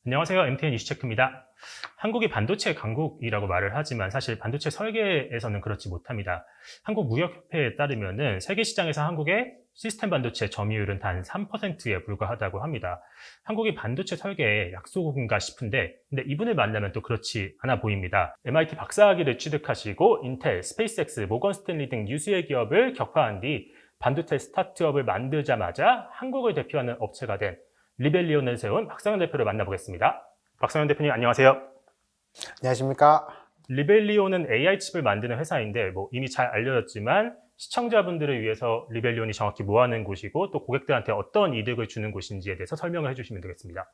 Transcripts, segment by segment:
안녕하세요. MTN 이슈체크입니다. 한국이 반도체 강국이라고 말을 하지만 사실 반도체 설계에서는 그렇지 못합니다. 한국무역협회에 따르면은 세계 시장에서 한국의 시스템 반도체 점유율은 단 3%에 불과하다고 합니다. 한국이 반도체 설계에 약소국인가 싶은데, 근데 이분을 만나면 또 그렇지 않아 보입니다. MIT 박사학위를 취득하시고 인텔, 스페이스X, 모건 스탠리 등 유수의 기업을 격파한 뒤 반도체 스타트업을 만들자마자 한국을 대표하는 업체가 된 리벨리온을 세운 박상현 대표를 만나보겠습니다. 박상현 대표님 안녕하세요. 안녕하십니까? 리벨리온은 AI 칩을 만드는 회사인데 이미 잘 알려졌지만 시청자분들을 위해서 리벨리온이 정확히 뭐 하는 곳이고 또 고객들한테 어떤 이득을 주는 곳인지에 대해서 설명을 해주시면 되겠습니다.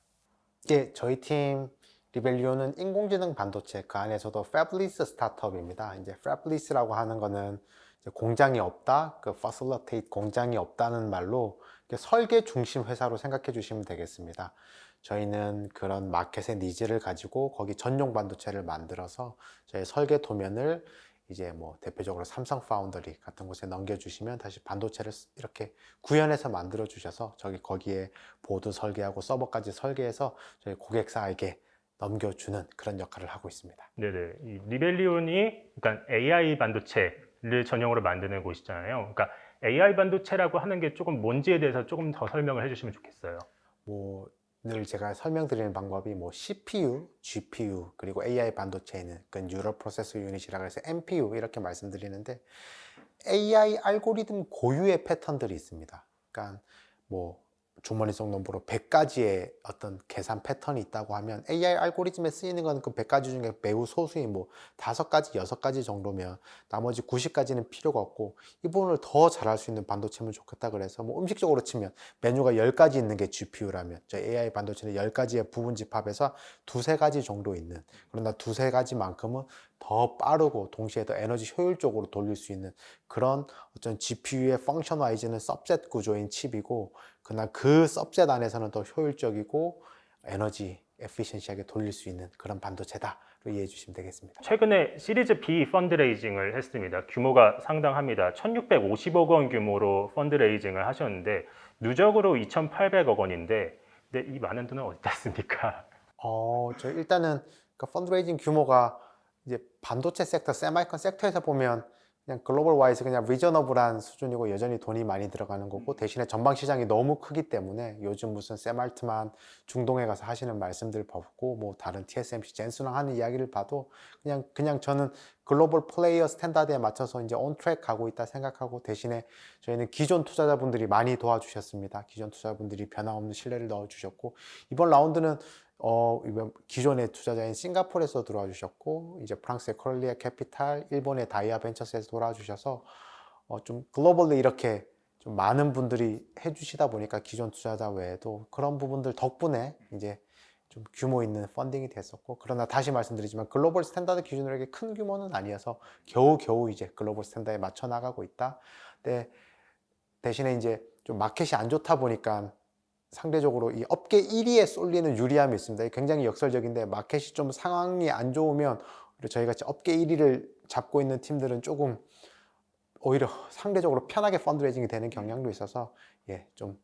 예, 저희 팀 리벨리오는 인공지능 반도체, 그 안에서도 패블리스 스타트업입니다. 이제 패블리스라고 하는 거는 이제 공장이 없다, 그 facilitate 공장이 없다는 말로 설계 중심 회사로 생각해 주시면 되겠습니다. 저희는 그런 마켓의 니즈를 가지고 거기 전용 반도체를 만들어서 저희 설계 도면을 이제 뭐 대표적으로 삼성 파운더리 같은 곳에 넘겨주시면 다시 반도체를 이렇게 구현해서 만들어 주셔서 거기에 보드 설계하고 서버까지 설계해서 저희 고객사에게 넘겨주는 그런 역할을 하고 있습니다. 네네. 이 리벨리온이 그러니까 AI 반도체를 전용으로 만드는 곳이잖아요. 그러니까 AI 반도체라고 하는 게 조금 뭔지에 대해서 조금 더 설명을 해주시면 좋겠어요. 늘 제가 설명드리는 방법이 CPU, GPU, 그리고 AI 반도체에는 그 뉴럴 프로세서 유닛이라고 해서 NPU 이렇게 말씀드리는데 AI 알고리즘 고유의 패턴들이 있습니다. 그러니까 뭐 주머니 속 넘버로 100가지의 어떤 계산 패턴이 있다고 하면 AI 알고리즘에 쓰이는 건 그 100가지 중에 매우 소수의 뭐 5가지, 6가지 정도면 나머지 90가지는 필요가 없고 이 부분을 더 잘할 수 있는 반도체면 좋겠다 그래서 뭐 음식적으로 치면 메뉴가 10가지 있는 게 GPU라면 저 AI 반도체는 10가지의 부분 집합에서 두세 가지 정도 있는, 그러나 두세 가지만큼은 더 빠르고 동시에 더 에너지 효율적으로 돌릴 수 있는 그런 어떤 GPU의 펑셔널라이즈는 서브셋 구조인 칩이고, 그러나 그 서브셋 안에서는 더 효율적이고 에너지 에피션시하게 돌릴 수 있는 그런 반도체다로 이해해 주시면 되겠습니다. 최근에 시리즈 B 펀드레이징을 했습니다. 규모가 상당합니다. 1650억 원 규모로 펀드레이징을 하셨는데 누적으로 2800억 원인데 근데 이 많은 돈은 어디다 씁니까? 저 일단은 그 펀드레이징 규모가 이제 반도체 섹터, 세마이컨 섹터에서 보면 그냥 글로벌 와이즈 그냥 리저너블한 수준이고 여전히 돈이 많이 들어가는 거고, 대신에 전방 시장이 너무 크기 때문에 요즘 무슨 세말트만 중동에 가서 하시는 말씀들 보고 뭐 다른 TSMC 젠수랑 하는 이야기를 봐도 그냥 저는 글로벌 플레이어 스탠다드에 맞춰서 이제 온 트랙 가고 있다 생각하고, 대신에 저희는 기존 투자자분들이 많이 도와주셨습니다. 기존 투자자분들이 변함없는 신뢰를 넣어주셨고, 이번 라운드는 이번 기존의 투자자인 싱가포르에서 들어와 주셨고, 이제 프랑스의 컬리아 캐피탈, 일본의 다이아 벤처스에서 돌아와 주셔서 좀 글로벌리 이렇게 좀 많은 분들이 해주시다 보니까 기존 투자자 외에도 그런 부분들 덕분에 이제 좀 규모 있는 펀딩이 됐었고, 그러나 다시 말씀드리지만 글로벌 스탠다드 기준으로 이렇게 큰 규모는 아니어서 겨우겨우 이제 글로벌 스탠다드에 맞춰 나가고 있다. 근데 대신에 이제 좀 마켓이 안 좋다 보니까 상대적으로 이 업계 1위에 쏠리는 유리함이 있습니다. 굉장히 역설적인데 마켓이 좀 상황이 안 좋으면 저희 같이 업계 1위를 잡고 있는 팀들은 조금 오히려 상대적으로 편하게 펀드레이징이 되는 경향도 있어서 좀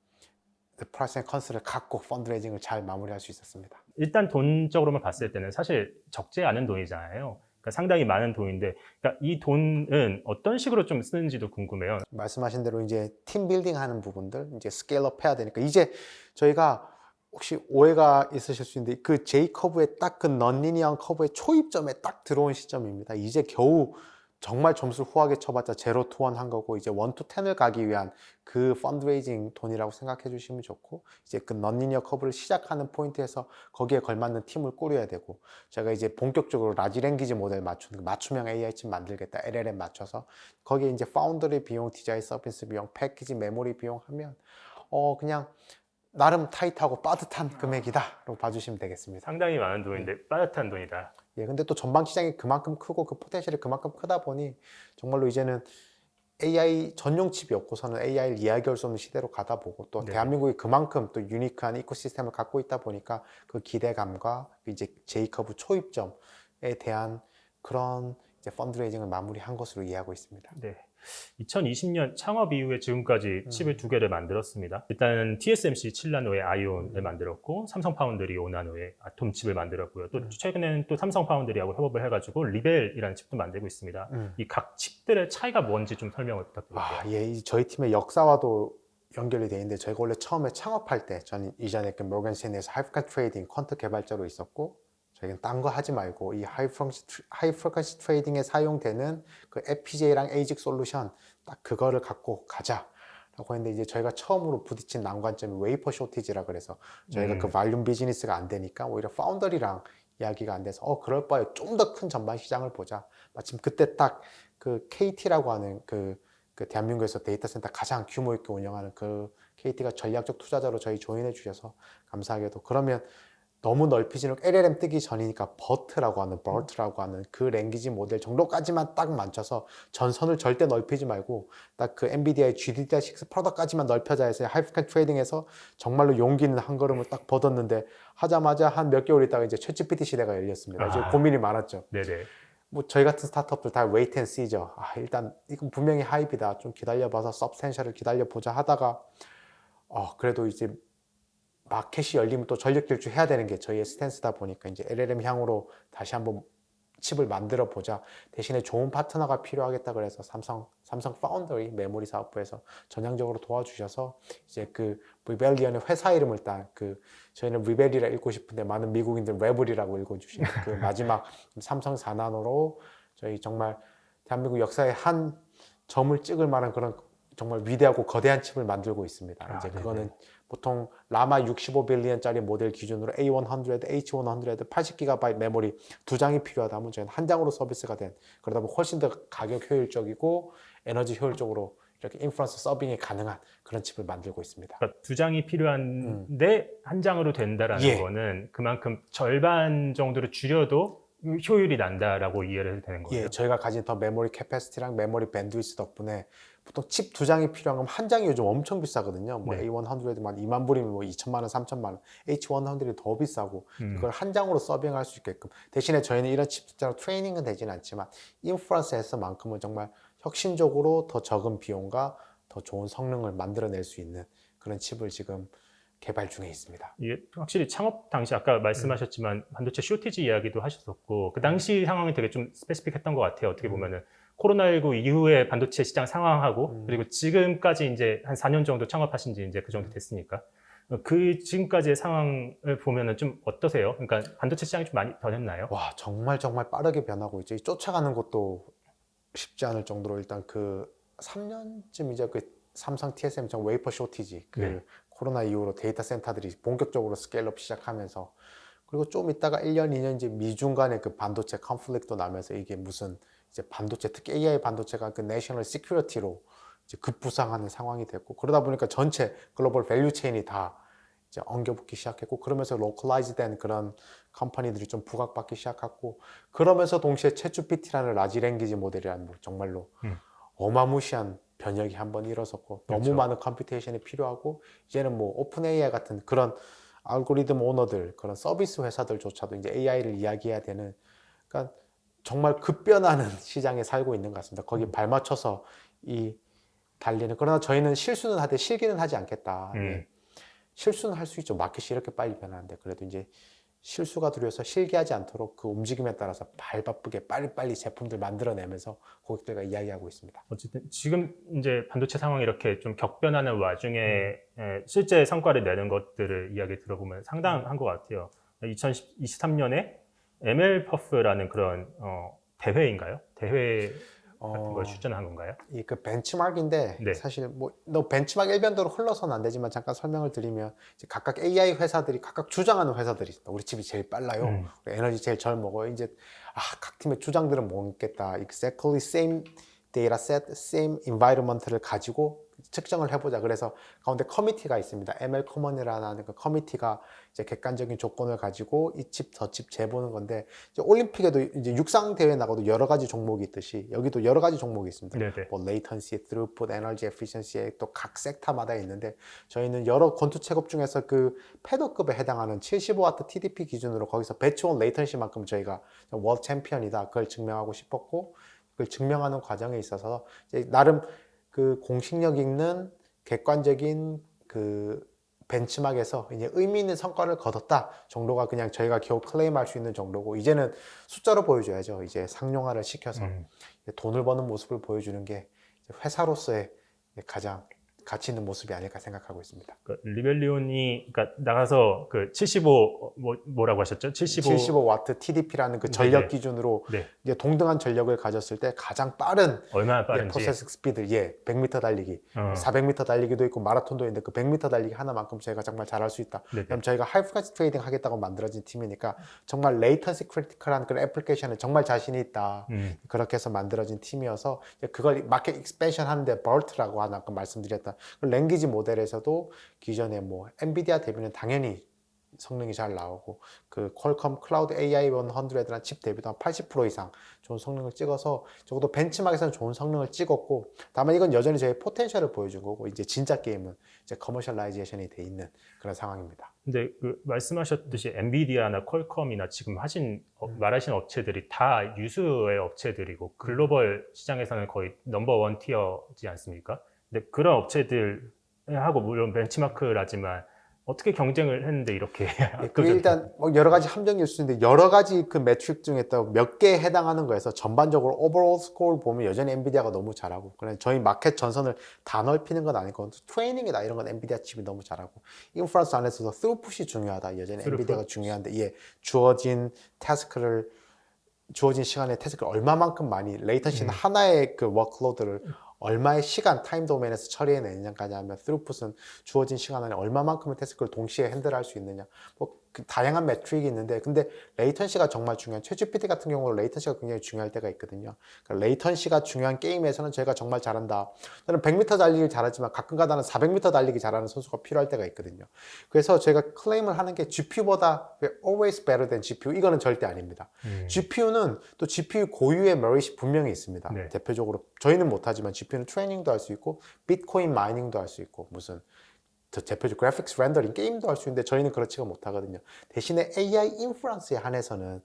프라이스 앤 컨스를 갖고 펀드레이징을 잘 마무리할 수 있었습니다. 일단 돈적으로만 봤을 때는 사실 적지 않은 돈이잖아요. 그러니까 상당히 많은 돈인데 그러니까 이 돈은 어떤 식으로 좀 쓰는지도 궁금해요. 말씀하신 대로 이제 팀 빌딩 하는 부분들, 이제 스케일업 해야 되니까 이제 저희가 혹시 오해가 있으실 수 있는데 그 J 커브의 딱 그 넌리니어한 커브의 초입점에 딱 들어온 시점입니다. 이제 겨우 정말 점수를 후하게 쳐봤자 제로 투 원 한 거고, 이제 원 투 텐을 가기 위한 그 펀드레이징 돈이라고 생각해 주시면 좋고, 이제 그 넌리니어 커브를 시작하는 포인트에서 거기에 걸맞는 팀을 꾸려야 되고, 제가 이제 본격적으로 라지 랭귀지 모델 맞추는 맞춤형 AI 칩 만들겠다, LLM 맞춰서 거기에 이제 파운더리 비용, 디자인 서비스 비용, 패키지 메모리 비용 하면 그냥 나름 타이트하고 빠듯한 금액이다라고 봐주시면 되겠습니다. 상당히 많은 돈인데 빠듯한 돈이다. 근데 또 전방 시장이 그만큼 크고 그 포텐셜이 그만큼 크다 보니 정말로 이제는 AI 전용 칩이 없고서는 AI를 이야기할 수 없는 시대로 가다 보고, 또 네. 대한민국이 그만큼 또 유니크한 이코시스템을 갖고 있다 보니까 그 기대감과 이제 제이커브 초입점에 대한 그런 이제 펀드레이징을 마무리한 것으로 이해하고 있습니다. 네. 2020년 창업 이후에 지금까지 칩을 2개를 만들었습니다. 일단 TSMC 7나노의 아이온을 만들었고 삼성 파운드리 5나노의 아톰 칩을 만들었고요. 또 최근에는 또 삼성 파운드리하고 협업을 해가지고 리벨이라는 칩도 만들고 있습니다. 이 각 칩들의 차이가 뭔지 좀 설명을 부탁드릴게요. 예, 저희 팀의 역사와도 연결이 돼 있는데 저희가 원래 처음에 창업할 때 저는 이전에 그 모건 스탠리에서 하이프리퀀시 트레이딩 퀀트 개발자로 있었고 저희는 딴 거 하지 말고 이 하이프리퀀시 트레이딩에 사용되는 그 FPGA랑 ASIC 솔루션 딱 그거를 갖고 가자라고 했는데 이제 저희가 처음으로 부딪힌 난관점이 웨이퍼 쇼티지라 그래서 저희가 그 발륨 비즈니스가 안 되니까 오히려 파운더리랑 이야기가 안 돼서 그럴 바에 좀 더 큰 전반 시장을 보자. 마침 그때 딱 그 KT라고 하는 그 대한민국에서 데이터 센터 가장 규모 있게 운영하는 그 KT가 전략적 투자자로 저희 조인해 주셔서 감사하게도 그러면 너무 넓히지는 LLM 뜨기 전이니까 버트라고 하는 그 랭귀지 모델 정도까지만 딱 맞춰서 전선을 절대 넓히지 말고 딱 그 엔비디아의 GDDR6 프로덕트까지만 넓혀자 해서 하이프리퀀시 트레이딩에서 정말로 용기 있는 한 걸음을 딱 뻗었는데 하자마자 한 몇 개월 있다가 이제 챗GPT 시대가 열렸습니다. 이제 고민이 많았죠. 네네. 뭐 저희 같은 스타트업들 다 웨이트 앤 시죠. 일단 이건 분명히 하이브다. 좀 기다려봐서 서브스텐셜을 기다려보자 하다가 그래도 이제 마켓이 열리면 또 전력 질주해야 되는 게 저희의 스탠스다 보니까 이제 LLM 향으로 다시 한번 칩을 만들어 보자. 대신에 좋은 파트너가 필요하겠다 그래서 삼성 파운더리 메모리 사업부에서 전향적으로 도와주셔서 이제 그 리벨리언의 회사 이름을 딱 저희는 리벨이라 읽고 싶은데 많은 미국인들 레블이라고 읽어주시는 그 마지막 삼성 4나노로 저희 정말 대한민국 역사의 한 점을 찍을 만한 그런 정말 위대하고 거대한 칩을 만들고 있습니다. 이제 그거는 보통 라마 65빌리언짜리 모델 기준으로 A100, H100, 80GB 메모리 2장이 필요하다 하면 저희는 한 장으로 서비스가 된 그러다 보면 훨씬 더 가격 효율적이고 에너지 효율적으로 이렇게 인프런스 서빙이 가능한 그런 칩을 만들고 있습니다. 그러니까 2장이 필요한데 한 장으로 된다라는 거는 그만큼 절반 정도로 줄여도 효율이 난다라고 이해를 해도 되는 거예요. 저희가 가진 더 메모리 캐패시티랑 메모리 밴드위스 덕분에 보통 칩 2장이 필요한 건 한 장이 요즘 엄청 비싸거든요. 뭐 A100만 2만 불이면 뭐 2천만 원, 3천만 원. H100이 더 비싸고 그걸 한 장으로 서빙할 수 있게끔 대신에 저희는 이런 칩 숫자로 트레이닝은 되지는 않지만 인프런스에서만큼은 정말 혁신적으로 더 적은 비용과 더 좋은 성능을 만들어낼 수 있는 그런 칩을 지금 개발 중에 있습니다. 이게 확실히 창업 당시 아까 말씀하셨지만 반도체 쇼티지 이야기도 하셨었고 그 당시 상황이 되게 좀 스페시픽했던 것 같아요. 어떻게 보면은 코로나19 이후에 반도체 시장 상황하고 그리고 지금까지 이제 한 4년 정도 창업하신 지 이제 그 정도 됐으니까 그 지금까지의 상황을 보면은 좀 어떠세요? 그러니까 반도체 시장이 좀 많이 변했나요? 와, 정말 빠르게 변하고 있죠. 쫓아가는 것도 쉽지 않을 정도로 일단 그 3년쯤이죠. 그 삼성 TSM 정 웨이퍼 쇼티지 코로나 이후로 데이터 센터들이 본격적으로 스케일업 시작하면서 그리고 좀 있다가 1년, 2년 이제 미중 간의 그 반도체 컨플릭트도 나면서 이게 무슨 이제 반도체 특히 AI 반도체가 그 내셔널 시큐리티로 이제 급부상하는 상황이 됐고 그러다 보니까 전체 글로벌 밸류 체인이 다 이제 엉겨붙기 시작했고 그러면서 로컬라이즈된 그런 컴퍼니들이 좀 부각받기 시작했고 그러면서 동시에 챗GPT라는 라지 랭귀지 모델이라는 뭐 정말로 어마무시한 변혁이 한번 일어섰고 너무 많은 컴퓨테이션이 필요하고 이제는 뭐 오픈 AI 같은 그런 알고리즘 오너들 그런 서비스 회사들조차도 이제 AI를 이야기해야 되는 그러니까 정말 급변하는 시장에 살고 있는 것 같습니다. 거기 발맞춰서 이 달리는 그러나 저희는 실수는 하되 실기는 하지 않겠다. 실수는 할 수 있죠. 마켓이 이렇게 빨리 변하는데 그래도 이제 실수가 두려워서 실기하지 않도록 그 움직임에 따라서 발바쁘게 빨리빨리 제품들 만들어내면서 고객들과 이야기하고 있습니다. 어쨌든 지금 이제 반도체 상황이 이렇게 좀 격변하는 와중에 실제 성과를 내는 것들을 이야기 들어보면 상당한 것 같아요. 2023년에 MLPerf라는 그런 대회인가요? 대회 같은 걸 출전한 건가요? 이 그 벤치마크인데 사실 뭐 너 벤치마크 일변도로 흘러서는 안 되지만 잠깐 설명을 드리면 이제 각각 AI 회사들이 각각 주장하는 회사들이 있습니다. 우리 칩이 제일 빨라요. 우리 에너지 제일 잘 먹어요. 이제 각 팀의 주장들은 뭐겠다. Exactly same data set, same environment를 가지고 측정을 해보자. 그래서 가운데 커미티가 있습니다. ML 커먼이라는 그 커미티가 이제 객관적인 조건을 가지고 이 칩, 저 칩 재보는 건데 이제 올림픽에도 이제 육상 대회 나가도 여러 가지 종목이 있듯이 여기도 여러 가지 종목이 있습니다. 뭐 latency, throughput, energy efficiency에 또 각 섹터마다 있는데 저희는 여러 권투 체급 중에서 그 패더급에 해당하는 75W TDP 기준으로 거기서 배치원 레이턴시만큼 저희가 월드 챔피언이다. 그걸 증명하고 싶었고 그걸 증명하는 과정에 있어서 이제 나름 그 공식력 있는 객관적인 그 벤치마크에서 이제 의미 있는 성과를 거뒀다 정도가 그냥 저희가 겨우 클레임할 수 있는 정도고, 이제는 숫자로 보여줘야죠. 이제 상용화를 시켜서 돈을 버는 모습을 보여주는 게 회사로서의 가장 가치 있는 모습이 아닐까 생각하고 있습니다. 리벨리온이 그러니까 나가서 그 75 뭐라고 하셨죠? 75와트 TDP라는 그 전력 네네. 기준으로 네. 이제 동등한 전력을 가졌을 때 가장 빠른 얼마나 빠른지. 프로세스 스피드, 100m 달리기, 400m 달리기도 있고 마라톤도 있는데 그 100m 달리기 하나만큼 저희가 정말 잘할 수 있다. 네네. 그럼 저희가 하이프리퀀시 트레이딩 하겠다고 만들어진 팀이니까 정말 레이턴시 크리티컬한 그런 애플리케이션에 정말 자신이 있다. 그렇게 해서 만들어진 팀이어서 이제 그걸 마켓 익스펜션 하는데 BERT라고 하나 아까 말씀드렸던 그 랭귀지 모델에서도 기존에 뭐 엔비디아 대비는 당연히 성능이 잘 나오고, 그 퀄컴 클라우드 AI 100라는 칩 대비도 한 80% 이상 좋은 성능을 찍어서 적어도 벤치마크에서는 좋은 성능을 찍었고, 다만 이건 여전히 저희 포텐셜을 보여준 거고, 이제 진짜 게임은 이제 커머셜라이제이션이 돼 있는 그런 상황입니다. 근데 그 말씀하셨듯이 엔비디아나 퀄컴이나 지금 말하신 업체들이 다 유수의 업체들이고 글로벌 시장에서는 거의 넘버 1 티어지 않습니까? 근데 그런 업체들하고 물론 벤치마크라지만 어떻게 경쟁을 했는데 이렇게 그게 일단 뭐 여러 가지 함정일 수 있는데, 여러 가지 그 매트릭 중에 또 몇 개에 해당하는 거에서 전반적으로 오버올 스코어를 보면 여전히 엔비디아가 너무 잘하고, 그래 저희 마켓 전선을 다 넓히는 건 아니고 트레이닝이나 이런 건 엔비디아 칩이 너무 잘하고, 인프라스 안에서도 스루풋이 중요하다. 여전히 엔비디아가 중요한데, 주어진 시간에 태스크를 얼마만큼 많이 레이턴시는 하나의 그 워크로드를 얼마의 시간 타임 도메인에서 처리해내느냐까지 하면, 스루풋은 주어진 시간 안에 얼마만큼의 태스크를 동시에 핸들할 수 있느냐, 뭐 그 다양한 매트릭이 있는데, 근데 레이턴시가 정말 중요한, 챗GPT 같은 경우는 레이턴시가 굉장히 중요할 때가 있거든요. 그러니까 레이턴시가 중요한 게임에서는 저희가 정말 잘한다. 저는 100m 달리기 잘하지만 가끔가다는 400m 달리기 잘하는 선수가 필요할 때가 있거든요. 그래서 저희가 클레임을 하는 게 GPU보다 always better than GPU, 이거는 절대 아닙니다. GPU는 또 GPU 고유의 메릿이 분명히 있습니다. 네. 대표적으로 저희는 못하지만 GPU는 트레이닝도 할 수 있고 비트코인 마이닝도 할 수 있고, 무슨 대표적 그래픽스 렌더링 게임도 할 수 있는데 저희는 그렇지가 못하거든요. 대신에 AI 인프런스에 한해서는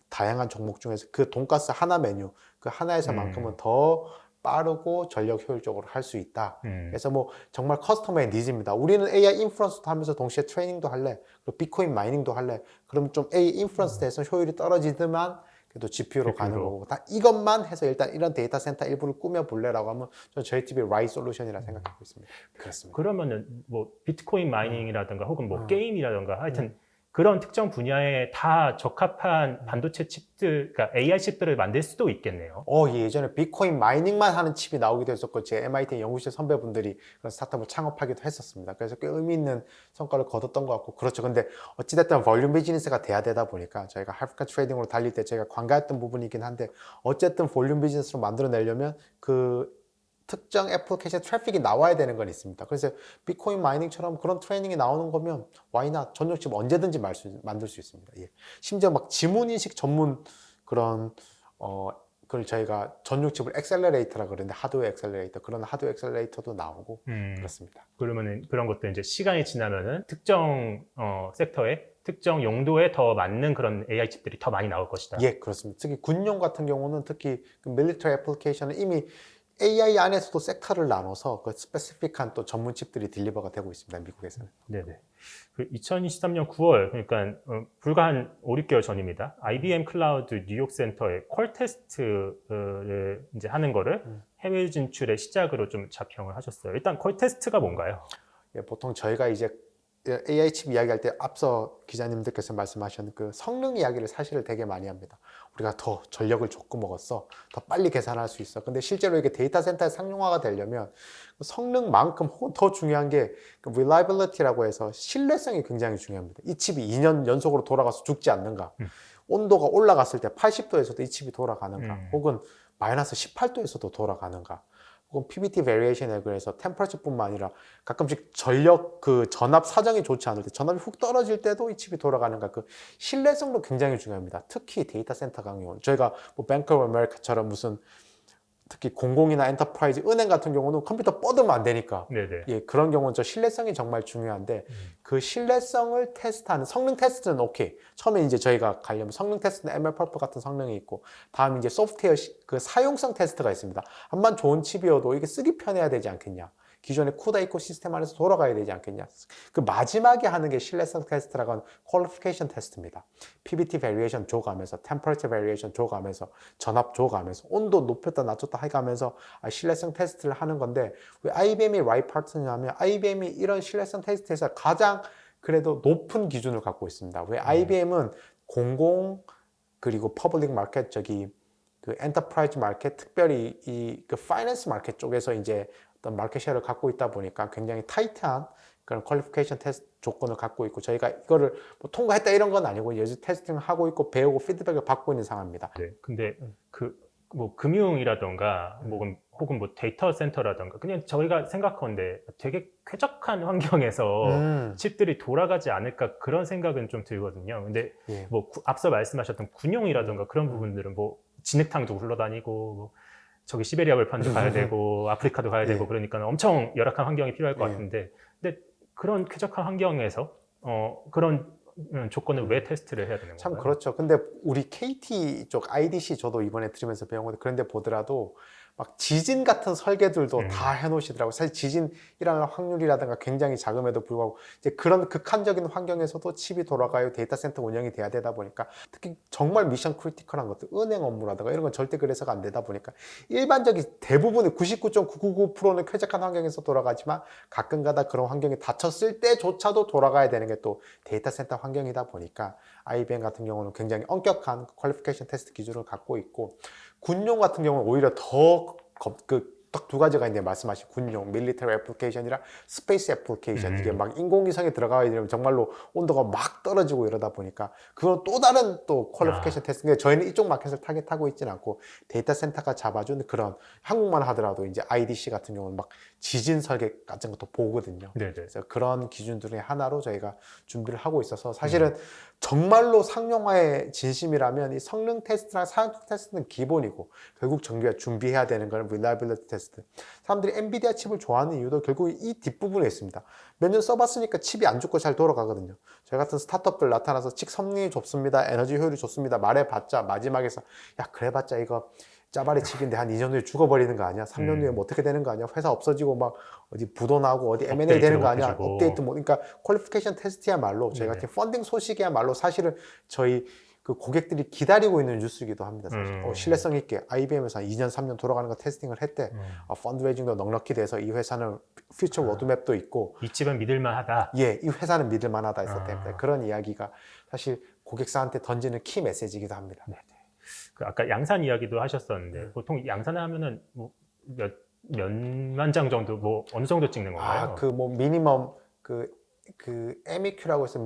다양한 종목 중에서 그 돈가스 하나 메뉴 그 하나에서만큼은 더 빠르고 전력 효율적으로 할 수 있다. 그래서 뭐 정말 커스터머의 니즈입니다. 우리는 AI 인프런스도 하면서 동시에 트레이닝도 할래, 그리고 비트코인 마이닝도 할래. 그럼 좀 AI 인프런스에 대해서 효율이 떨어지지만 그래도 GPU로 가는 거고, 다 이것만 해서 일단 이런 데이터 센터 일부를 꾸며볼래라고 하면 저는 저희 팀이 right 솔루션이라 생각하고 있습니다. 그렇습니다. 그러면은 뭐 비트코인 마이닝이라든가 혹은 뭐 게임이라든가 하여튼 그런 특정 분야에 다 적합한 반도체 칩들, 그러니까 AI 칩들을 만들 수도 있겠네요. 예전에 비트코인 마이닝만 하는 칩이 나오기도 했었고, 제 MIT 연구실 선배분들이 그런 스타트업을 창업하기도 했었습니다. 그래서 꽤 의미 있는 성과를 거뒀던 것 같고, 그렇죠. 근데 어찌됐든 볼륨 비즈니스가 돼야 되다 보니까 저희가 하이프리퀀시 트레이딩으로 달릴 때 저희가 관가했던 부분이긴 한데, 어쨌든 볼륨 비즈니스로 만들어내려면 그 특정 애플리케이션 트래픽이 나와야 되는 건 있습니다. 그래서 비트코인 마이닝처럼 그런 트레이닝이 나오는 거면 why not? 전용칩 언제든지 만들 수 있습니다. 심지어 막 지문인식 전문 그런 그걸 저희가 전용칩을 엑셀러레이터라 그러는데, 하드웨어 엑셀러레이터, 그런 하드웨어 엑셀러레이터도 나오고 그렇습니다. 그러면은 그런 것도 이제 시간이 지나면은 특정 섹터에 특정 용도에 더 맞는 그런 AI 칩들이 더 많이 나올 것이다. 그렇습니다. 특히 군용 같은 경우는 특히 그 밀리터리 애플리케이션은 이미 AI 안에서도 섹터를 나눠서 그 스페시픽한 또 전문 칩들이 딜리버가 되고 있습니다. 미국에서는. 네네. 그 2023년 9월, 그러니까 불과 한 5, 6개월 전입니다. IBM 클라우드 뉴욕 센터에 퀄 테스트를 이제 하는 거를 해외 진출의 시작으로 좀 자평을 하셨어요. 일단 퀄 테스트가 뭔가요? 보통 저희가 이제 AI 칩 이야기할 때 앞서 기자님들께서 말씀하신 그 성능 이야기를 사실을 되게 많이 합니다. 우리가 더 전력을 줬고 먹었어, 더 빨리 계산할 수 있어. 근데 실제로 이게 데이터 센터의 상용화가 되려면 성능만큼 혹은 더 중요한 게 그 reliability라고 해서 신뢰성이 굉장히 중요합니다. 이 칩이 2년 연속으로 돌아가서 죽지 않는가, 온도가 올라갔을 때 80도에서도 이 칩이 돌아가는가, 혹은 마이너스 18도에서도 돌아가는가, 혹은 PBT variation에 그래서 템퍼처뿐만 아니라 가끔씩 전력 그 전압 사정이 좋지 않을 때, 전압이 훅 떨어질 때도 이 칩이 돌아가는가, 그 신뢰성도 굉장히 중요합니다. 특히 데이터 센터 강용, 저희가 뭐 뱅크 오브 아메리카처럼 무슨 특히 공공이나 엔터프라이즈, 은행 같은 경우는 컴퓨터 뻗으면 안 되니까 네네. 예, 그런 경우는 저 신뢰성이 정말 중요한데 그 신뢰성을 테스트하는 성능 테스트는 오케이. 처음에 이제 저희가 가려면 성능 테스트는 MLPerf 같은 성능이 있고 다음 이제 소프트웨어 그 사용성 테스트가 있습니다. 암만 좋은 칩이어도 이게 쓰기 편해야 되지 않겠냐. 기존의 쿠다 이코시스템 안에서 돌아가야 되지 않겠냐. 그 마지막에 하는 게 신뢰성 테스트라고 하는 퀄리피케이션 테스트입니다. PBT 베리에이션 줘가면서, 템퍼러처 베리에이션 줘가면서, 전압 줘가면서, 온도 높였다 낮췄다 해가면서 신뢰성 테스트를 하는 건데 왜 IBM이 라이트 파트냐면 IBM이 이런 신뢰성 테스트에서 가장 그래도 높은 기준을 갖고 있습니다. 왜 IBM은 공공 그리고 퍼블릭 마켓 그 엔터프라이즈 마켓 특별히 이 그 파이낸스 마켓 쪽에서 이제 어떤 마켓쉐어를 갖고 있다 보니까 굉장히 타이트한 그런 퀄리피케이션 테스트 조건을 갖고 있고 저희가 이거를 뭐 통과했다 이런 건 아니고 여전히 테스팅을 하고 있고 배우고 피드백을 받고 있는 상황입니다. 네. 근데 뭐 금융이라던가 혹은 뭐 데이터 센터라던가 그냥 저희가 생각하는데 되게 쾌적한 환경에서 칩들이 돌아가지 않을까 그런 생각은 좀 들거든요. 근데 예. 뭐 앞서 말씀하셨던 군용이라던가 그런 부분들은 뭐 진흙탕도 굴러다니고 뭐 저기 시베리아 벌판도 가야 되고 아프리카도 가야 되고 예. 그러니까 엄청 열악한 환경이 필요할 것 예. 같은데 근데 그런 쾌적한 환경에서 그런 조건을 왜 테스트를 해야 되는 참 건가요? 그렇죠. 근데 우리 KT 쪽 IDC 저도 이번에 들으면서 배운 건데 그런데 보더라도 막 지진 같은 설계들도 다 해놓으시더라고요. 사실 지진 일어날 확률이라든가 굉장히 작음에도 불구하고 이제 그런 극한적인 환경에서도 칩이 돌아가요. 데이터 센터 운영이 돼야 되다 보니까 특히 정말 미션 크리티컬한 것들, 은행 업무라든가 이런 건 절대 그래서가 안 되다 보니까 일반적인 대부분의 99.999%는 쾌적한 환경에서 돌아가지만 가끔가다 그런 환경에 닫혔을 때조차도 돌아가야 되는 게 또 데이터 센터 환경이다 보니까 IBM 같은 경우는 굉장히 엄격한 퀄리피케이션 테스트 기준을 갖고 있고 군용 같은 경우는 오히려 더 딱 두 가지가 있는데 말씀하신 군용, 밀리터리 애플리케이션이랑 스페이스 애플리케이션 이게 막 인공위성에 들어가야 되면 정말로 온도가 막 떨어지고 이러다 보니까 그건 또 다른 또 퀄리피케이션 테스트인데 저희는 이쪽 마켓을 타겟하고 있지는 않고 데이터 센터가 잡아주는 그런 한국만 하더라도 이제 IDC 같은 경우는 막 지진 설계 같은 것도 보거든요. 네네. 그래서 그런 기준들의 하나로 저희가 준비를 하고 있어서 사실은 정말로 상용화의 진심이라면 이 성능 테스트랑 사용 테스트는 기본이고 결국 정규가 준비해야 되는 건 reliability 테스트. 사람들이 엔비디아 칩을 좋아하는 이유도 결국 이 뒷부분에 있습니다. 몇 년 써봤으니까 칩이 안 죽고 잘 돌아가거든요. 저희 같은 스타트업들 나타나서 칩 성능이 좋습니다. 에너지 효율이 좋습니다. 말해봤자 마지막에서 야 그래봤자 이거 짜바리 칩인데 한 2년 후에 죽어버리는 거 아니야? 3년 후에 뭐 어떻게 되는 거 아니야? 회사 없어지고 막 어디 부도 나고 어디 M&A 되는 거 아니야? 업데이트도 못 해주고. 업데이트 뭐 그러니까 퀄리피케이션 테스트야말로 저희 같은 펀딩 소식이야말로 사실은 저희 그 고객들이 기다리고 있는 뉴스이기도 합니다. 사실. 신뢰성 있게 IBM에서 한 2년, 3년 돌아가는 거 테스팅을 했대. 펀드레이징도 넉넉히 돼서 이 회사는 퓨처 로드맵도 있고 이 집은 믿을만하다. 예, 이 회사는 믿을만하다 했을 때문에 그런 이야기가 사실 고객사한테 던지는 키 메시지이기도 합니다. 네. 그 아까 양산 이야기도 하셨었는데 보통 양산을 하면은 뭐 몇만 장 정도 뭐 어느 정도 찍는 건가요? 그 뭐 미니멈 그 MEQ라고 해서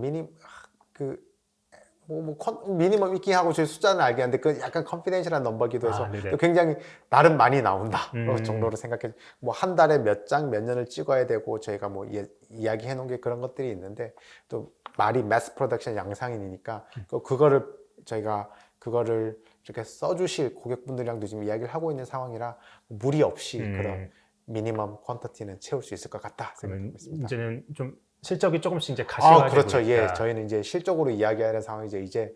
미니멈 있긴 하고 저희 숫자는 알겠는데 그 약간 컨피덴셜한 넘버기도 해서 네네. 또 굉장히 나름 많이 나온다 정도로 생각해. 뭐 한 달에 몇 장 몇 년을 찍어야 되고 저희가 뭐 이야기해 놓은 게 그런 것들이 있는데 또 말이 매스 프로덕션 양상이니까 그거를 저희가 그거를 이렇게 써주실 고객분들이랑도 지금 이야기를 하고 있는 상황이라 무리 없이 그런 미니멈 퀀터티는 채울 수 있을 것 같다 생각하고 있습니다. 이제는 좀 실적이 조금씩 이제 가시화되고 그렇죠. 있다. 예, 저희는 이제 실적으로 이야기하는 상황이죠. 이제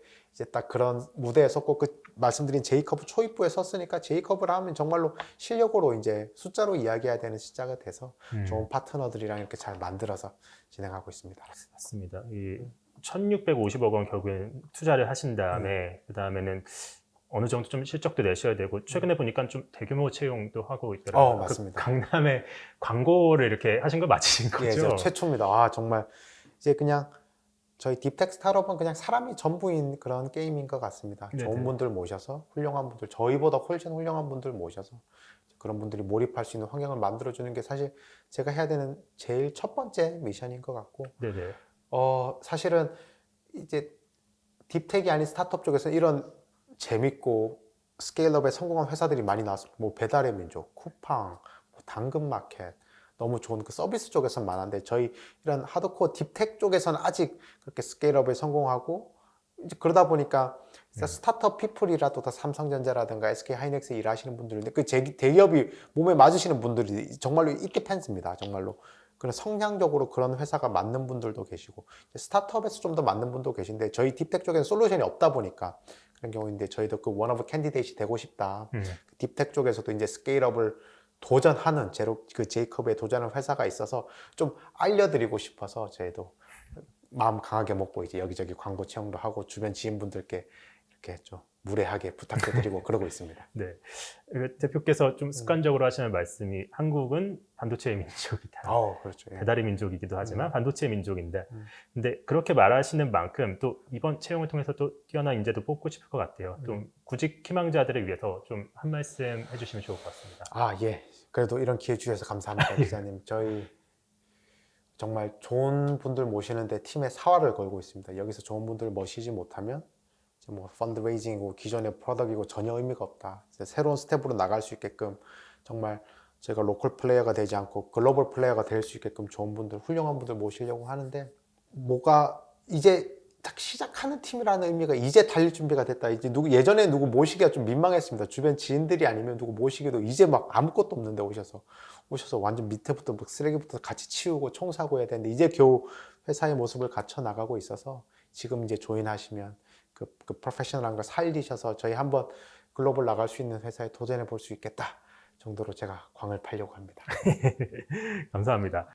딱 그런 무대에 섰고 그 말씀드린 제이커브 초입부에 섰으니까 제이커브를 하면 정말로 실력으로 이제 숫자로 이야기해야 되는 시작이 돼서 좋은 파트너들이랑 이렇게 잘 만들어서 진행하고 있습니다. 맞습니다. 이 1,650억 원 결국엔 투자를 하신 다음에 그 다음에는 어느 정도 좀 실적도 내셔야 되고 최근에 보니까 좀 대규모 채용도 하고 있더라고요. 맞습니다. 강남에 광고를 이렇게 하신 거 맞으신 거죠? 예, 저 최초입니다. 정말 이제 그냥 저희 딥텍 스타트업은 그냥 사람이 전부인 그런 게임인 것 같습니다. 네네. 좋은 분들 모셔서 훌륭한 분들, 저희보다 훨씬 훌륭한 분들 모셔서 그런 분들이 몰입할 수 있는 환경을 만들어주는 게 사실 제가 해야 되는 제일 첫 번째 미션인 것 같고 네네. 사실은 이제 딥텍이 아닌 스타트업 쪽에서 이런 재밌고 스케일업에 성공한 회사들이 많이 나왔습니다. 뭐 배달의 민족, 쿠팡, 당근마켓 너무 좋은 그 서비스 쪽에서는 많은데 저희 이런 하드코어 딥텍 쪽에서는 아직 그렇게 스케일업에 성공하고 이제 그러다 보니까 스타트업 피플이라도 다 삼성전자라든가 SK 하이닉스 일하시는 분들인데 그 대기업이 몸에 맞으시는 분들이 정말로 이때 팬스입니다. 정말로. 그런 성향적으로 그런 회사가 맞는 분들도 계시고 스타트업에서 좀 더 맞는 분도 계신데 저희 딥텍 쪽에는 솔루션이 없다 보니까 그런 경우인데 저희도 그 원 오브 캔디데이트이 되고 싶다. 딥텍 쪽에서도 이제 스케일업을 도전하는 그 제이컵에 도전하는 회사가 있어서 좀 알려드리고 싶어서 저희도 마음 강하게 먹고 이제 여기저기 광고 채용도 하고 주변 지인분들께 이렇게 좀 무례하게 부탁드리고 그러고 있습니다. 네. 대표께서 좀 습관적으로 하시는 말씀이 한국은 반도체의 민족이다. 그렇죠. 예. 배달의 민족이기도 하지만 반도체의 민족인데, 근데 그렇게 말하시는 만큼 또 이번 채용을 통해서 또 뛰어난 인재도 뽑고 싶을 것 같아요. 좀 구직 희망자들을 위해서 좀 한 말씀 해주시면 좋을 것 같습니다. 예. 그래도 이런 기회 주셔서 감사합니다, 기자님. 저희 정말 좋은 분들 모시는데 팀에 사활을 걸고 있습니다. 여기서 좋은 분들 모시지 못하면 뭐 펀드레이징이고 기존의 프로덕트이고 전혀 의미가 없다. 새로운 스텝으로 나갈 수 있게끔 정말 제가 로컬 플레이어가 되지 않고 글로벌 플레이어가 될 수 있게끔 좋은 분들, 훌륭한 분들 모시려고 하는데 뭐가 이제 딱 시작하는 팀이라는 의미가 이제 달릴 준비가 됐다. 이제 예전에 누구 모시기가 좀 민망했습니다. 주변 지인들이 아니면 누구 모시기도 이제 막 아무것도 없는데 오셔서 완전 밑에부터 막 쓰레기부터 같이 치우고 청소하고 해야 되는데 이제 겨우 회사의 모습을 갖춰 나가고 있어서 지금 이제 조인하시면 그 프로페셔널한 걸 살리셔서 저희 한번 글로벌 나갈 수 있는 회사에 도전해 볼 수 있겠다 정도로 제가 광을 팔려고 합니다. 감사합니다.